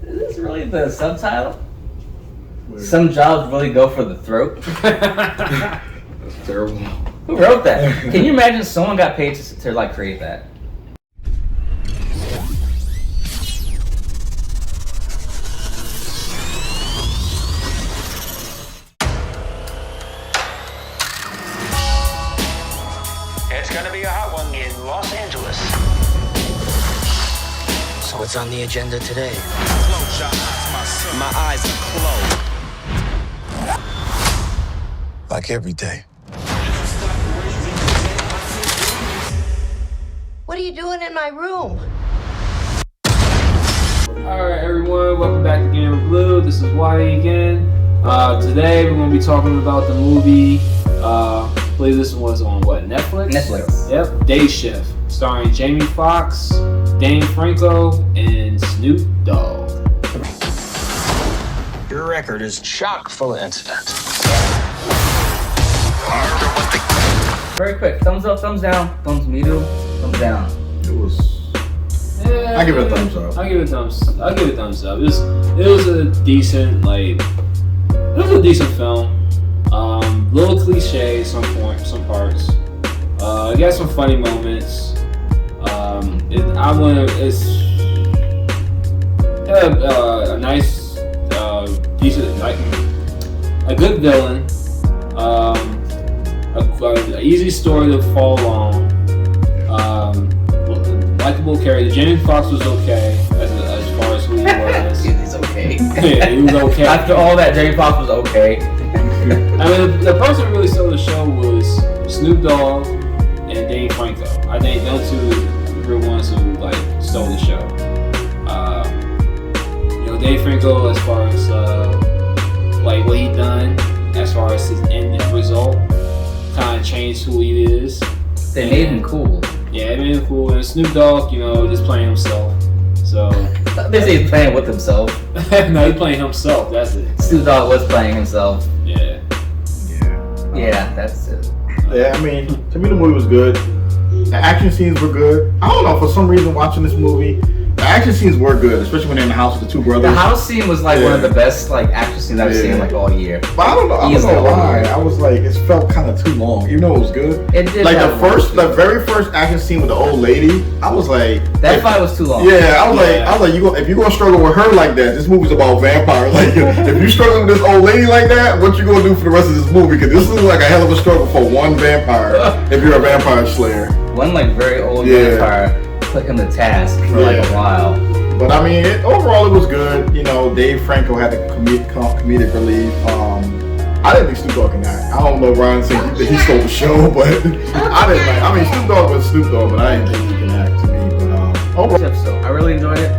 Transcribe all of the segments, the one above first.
Is this really the subtitle? Weird. Some jobs really go for the throat. That's terrible. Who wrote that? Can you imagine someone got paid to like create that? It's gonna be a hot one in Los Angeles. So what's on the agenda today? Close your eyes, my son. My eyes are closed. Like every day. What are you doing in my room? Alright everyone, welcome back to Gamerbloo. This is Wyatt again. Today we're going to be talking about the movie, I believe this was on what, Netflix? Netflix. Yep, Dayshift, starring Jamie Foxx, Dane Franco, and Snoop Dogg. Your record is chock full of incidents. Very quick. Thumbs up, thumbs down, thumbs middle, thumbs down. It was. Yeah, I give it a thumbs up. I'll give it a thumbs up. It was a decent, film. Little cliche some parts. It got some funny moments. It's a nice, decent, like a good villain. A easy story to follow along. Likable character. Jamie Foxx was okay as far as who he was. He's okay. Yeah, he was okay. After all that, Jamie Foxx was okay. I mean, the person who really stole the show was Snoop Dogg and Dane Franco. I think those two were ones who stole the show. Dane Franco, as far as what he done, as far as his end result, kind of changed who he is. They made him cool. Yeah, it made him cool. And Snoop Dogg, just playing himself. So They say he's playing with himself. no, he's playing himself. That's it. Snoop Dogg was playing himself. Yeah. Yeah, that's it. Yeah, I mean, to me the movie was good. The action scenes were good. I don't know, for some reason watching this movie, the action scenes were good, especially when they're in the house with the two brothers. The house scene was one of the best action scenes I've seen all year. But I don't know why. I was it felt kind of too long, even though it was good. It did. The very first action scene with the old lady, I was like, that fight was too long. Yeah, I was like, if you gonna struggle with her like that, this movie's about vampires. If you struggle with this old lady like that, what you gonna do for the rest of this movie? Because this is like a hell of a struggle for one vampire. If you're a vampire slayer, one very old vampire put him to task for a while. But I mean, overall it was good. Dave Franco had a comedic relief. I didn't think Snoop Dogg can act. I don't know, Ryan said he stole the show, but I didn't like. I mean, Snoop Dogg was Snoop Dogg, but I didn't think he can act to me. But overall, so I really enjoyed it.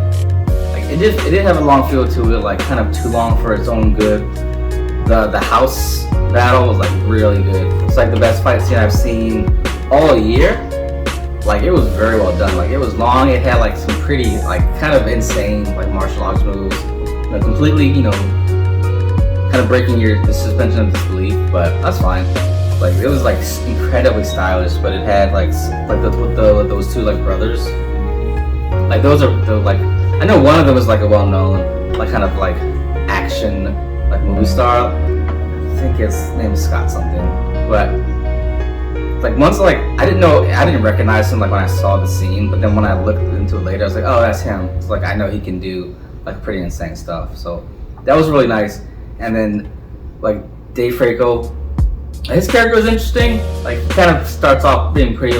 It did have a long feel to it, kind of too long for its own good. The house battle was really good. It's the best fight scene I've seen all year. It was very well done. It was long. It had some pretty kind of insane martial arts moves. Completely kind of breaking the suspension of disbelief. But that's fine. It was incredibly stylish. But it had with those two brothers. Those are I know one of them is a well-known kind of action movie star. I think his name is Scott something. But once I didn't recognize him when I saw the scene, but then when I looked into it later, I was like, oh, that's him. It's I know he can do pretty insane stuff. So that was really nice. And then Dave Franco, his character was interesting. He kind of starts off being pretty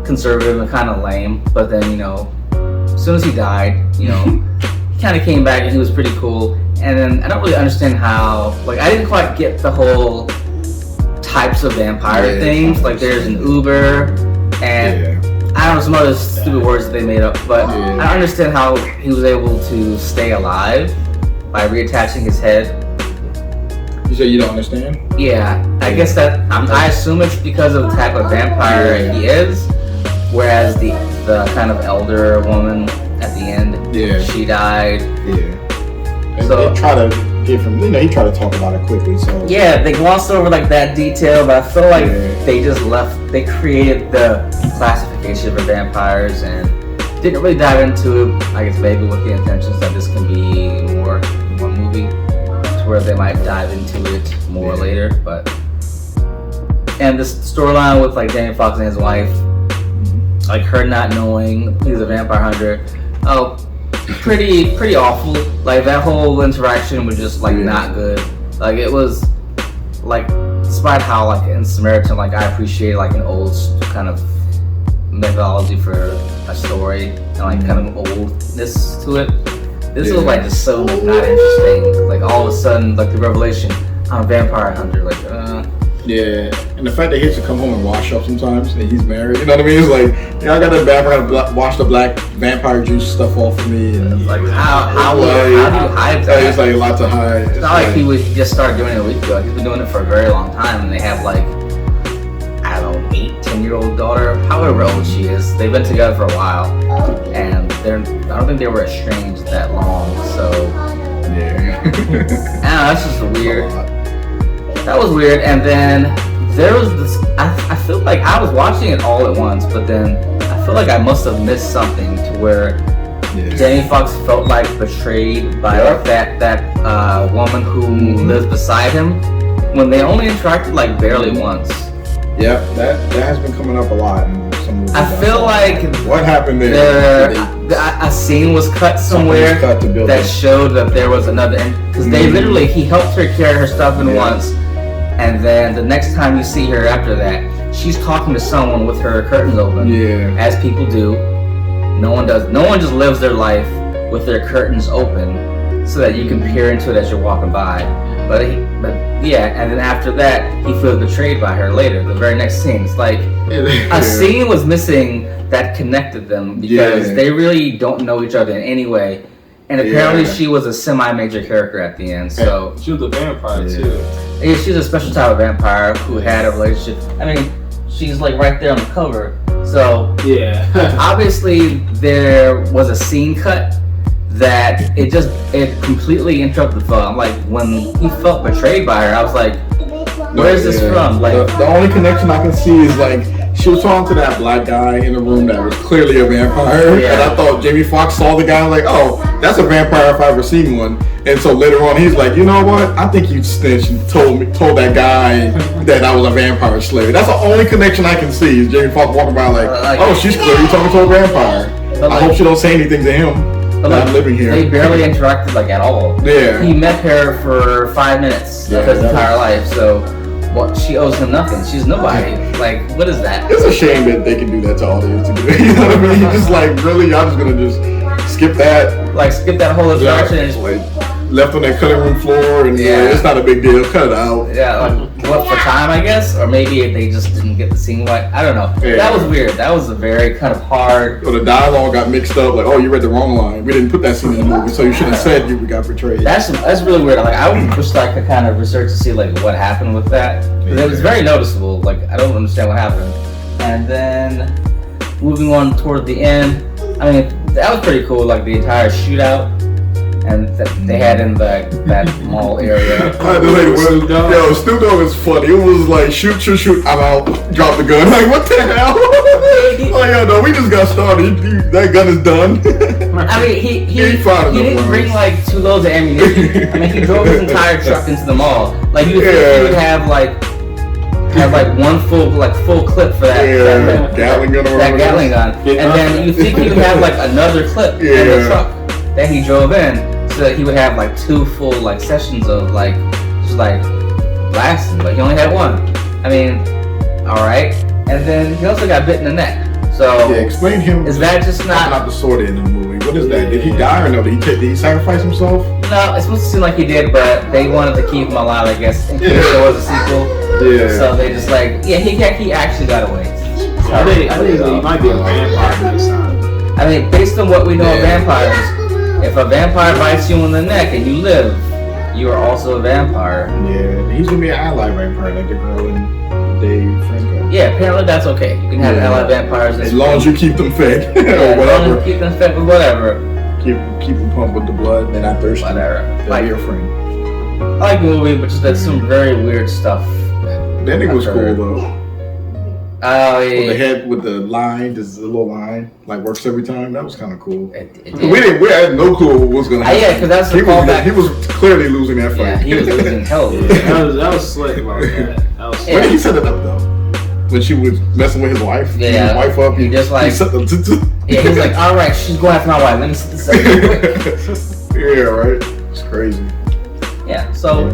conservative and kind of lame, but then as soon as he died, he kind of came back and he was pretty cool. And then I don't really understand how I didn't quite get the whole types of vampire things. There's an Uber and I don't know some other stupid words that they made up, but I don't understand how he was able to stay alive by reattaching his head. you say you don't understand? Yeah, I guess that I assume it's because of the type of vampire he is, whereas the kind of elder woman at the end, she died. And so they try to give him, he tried to talk about it quickly. So yeah, they glossed over that detail, but I feel they just they created the classification for vampires and didn't really dive into it. I guess maybe with the intentions that this can be more in one movie, to where they might dive into it more later. But and this storyline with like Jamie Foxx and his wife, like her not knowing he's a vampire hunter. Oh, pretty awful. Like that whole interaction was just like not good. Like it was like, despite how like in Samaritan, like I appreciate like an old kind of methodology for a story and like kind of oldness to it. This was like just so like, not interesting. Like all of a sudden, like the revelation, I'm a vampire hunter. Like, yeah, and the fact that he has to come home and wash up sometimes, and he's married, you know what I mean? It's like, yeah, I got the vampire, wash the black vampire juice stuff off of me, and like how do you hide that? It's like a lot to hide. It's not like he just started doing it a week ago. He's been doing it for a very long time, and they have like, I don't know, 8-10-year-old daughter, however old she is. They've been together for a while, and I don't think they were estranged that long. So yeah, I don't know, that's just weird. That was weird. And then there was this. I feel like I was watching it all at once, but then I feel like I must have missed something to where Jamie Foxx felt like betrayed by that woman who lives beside him when they only interacted like barely once. Yep, that has been coming up a lot in some movies. I feel like what happened there? A scene was cut somewhere that showed that there was another, because they literally, he helped her carry her stuff in once, and then the next time you see her after that, she's talking to someone with her curtains open, as people do. No one just lives their life with their curtains open so that you can peer into it as you're walking by. But and then after that, he feels betrayed by her later. The very next scene, it's like a scene was missing that connected them because they really don't know each other in any way. And apparently, she was a semi-major character at the end. So she was a vampire too. Yeah, she's a special type of vampire who had a relationship. I mean, she's like right there on the cover. So obviously there was a scene cut that it completely interrupted the film. Like when he felt betrayed by her, I was like, where's this from? Like the only connection I can see is like she was talking to that black guy in the room that was clearly a vampire, and I thought Jamie Foxx saw the guy like, oh, that's a vampire if I ever seen one. And so later on, he's like, you know what? I think you snitched and told that guy that I was a vampire slayer. That's the only connection I can see. Is Jamie Foxx walking by like, oh, she's clearly talking to a vampire. I hope she don't say anything to him. I'm living here. They barely interacted like at all. Yeah. He met her for 5 minutes of his entire life. So she owes him nothing. She's nobody. Like, what is that? It's a shame that they can do that to audience. You know what I mean? Just like, really, y'all just gonna just skip that? Like, skip that whole interaction and just left on that cutting room floor, and it's not a big deal. Cut it out. Yeah, like what, for time, I guess, or maybe they just didn't get the scene right. I don't know. Yeah. That was weird. That was a very kind of hard. So the dialogue got mixed up. Like, oh, you read the wrong line. We didn't put that scene in the movie, so you should have said you got betrayed. That's really weird. Like, I would wish I could kind of research to see like what happened with that. It was very noticeable. Like, I don't understand what happened. And then moving on toward the end, I mean, that was pretty cool. Like the entire shootout. And they had in that mall area. Snoop Dogg is funny. It was like shoot, I'm out, drop the gun. Like what the hell? Like yo, no, we just got started. That gun is done. I mean, he didn't bring like 2 loads of ammunition. I mean, he drove his entire truck into the mall. Like you would think he would have like one full clip for that Gatling gun. That Gatling gun, and then you think he would have like another clip in the truck that he drove in. So that he would have like 2 full like sessions of like just like blasting, but he only had 1. I mean, all right. And then he also got bit in the neck. So explain him. Is that just not the sword in the movie? What is that? Did he die or no? Did he sacrifice himself? No, it's supposed to seem like he did, but they wanted to keep him alive, I guess, in case there was a sequel. Yeah. So they just like he actually got away. I think he might be a vampire this time. I mean, based on what we know of vampires. If a vampire bites you in the neck and you live, you are also a vampire. Yeah, he's gonna be an ally vampire, like the girl in Dave Franco. Yeah, apparently that's okay. You can have ally vampires as long as you keep them fed or whatever. Keep them fed with whatever. Keep them pumped with the blood. They're not thirsty. Whatever. Like your friend. I like the movie, but just that some very weird stuff. That nigga was cool though. Oh With the yeah. head with the line, this little line, like works every time. That was kind of cool. It We had no clue what was gonna happen. Yeah, because that's the he callback. he was clearly losing that fight. Yeah, he was losing hell. That was slick about that. That was When slick. he set it up though, when she was messing with his wife, Yeah. his wife up, He just like- he set the Yeah, he's like, all right, she's going after my wife. Let me sit this up real quick. yeah, right. It's crazy. Yeah, so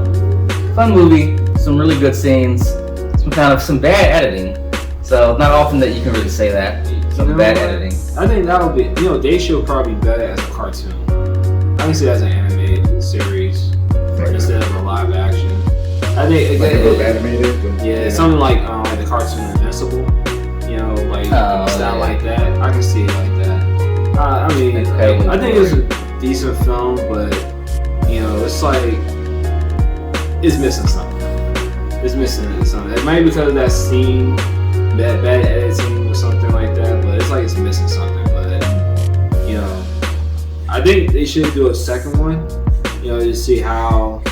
fun movie, some really good scenes, some bad editing. So not often that you can really say that. Some You know bad what? editing. I think that'll be, Dayshift will probably be better as a cartoon. I can see that as an animated series instead of a live action. I think Like a little animated. But yeah, something like the cartoon Invincible. Style like that. I can see it like that. I mean, Incredibly I think it's a decent film, but it's like it's missing something. It's missing something. It might be because of that scene, bad editing or something like that. But it's like it's missing something. But I think they should do a second one. To see how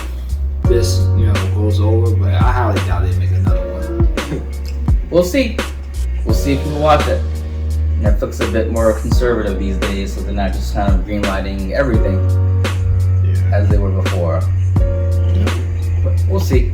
this goes over. But I highly doubt they make another one. We'll see. We'll see if people watch it. Netflix is a bit more conservative these days, so they're not just kind of greenlighting everything as they were before. But we'll see.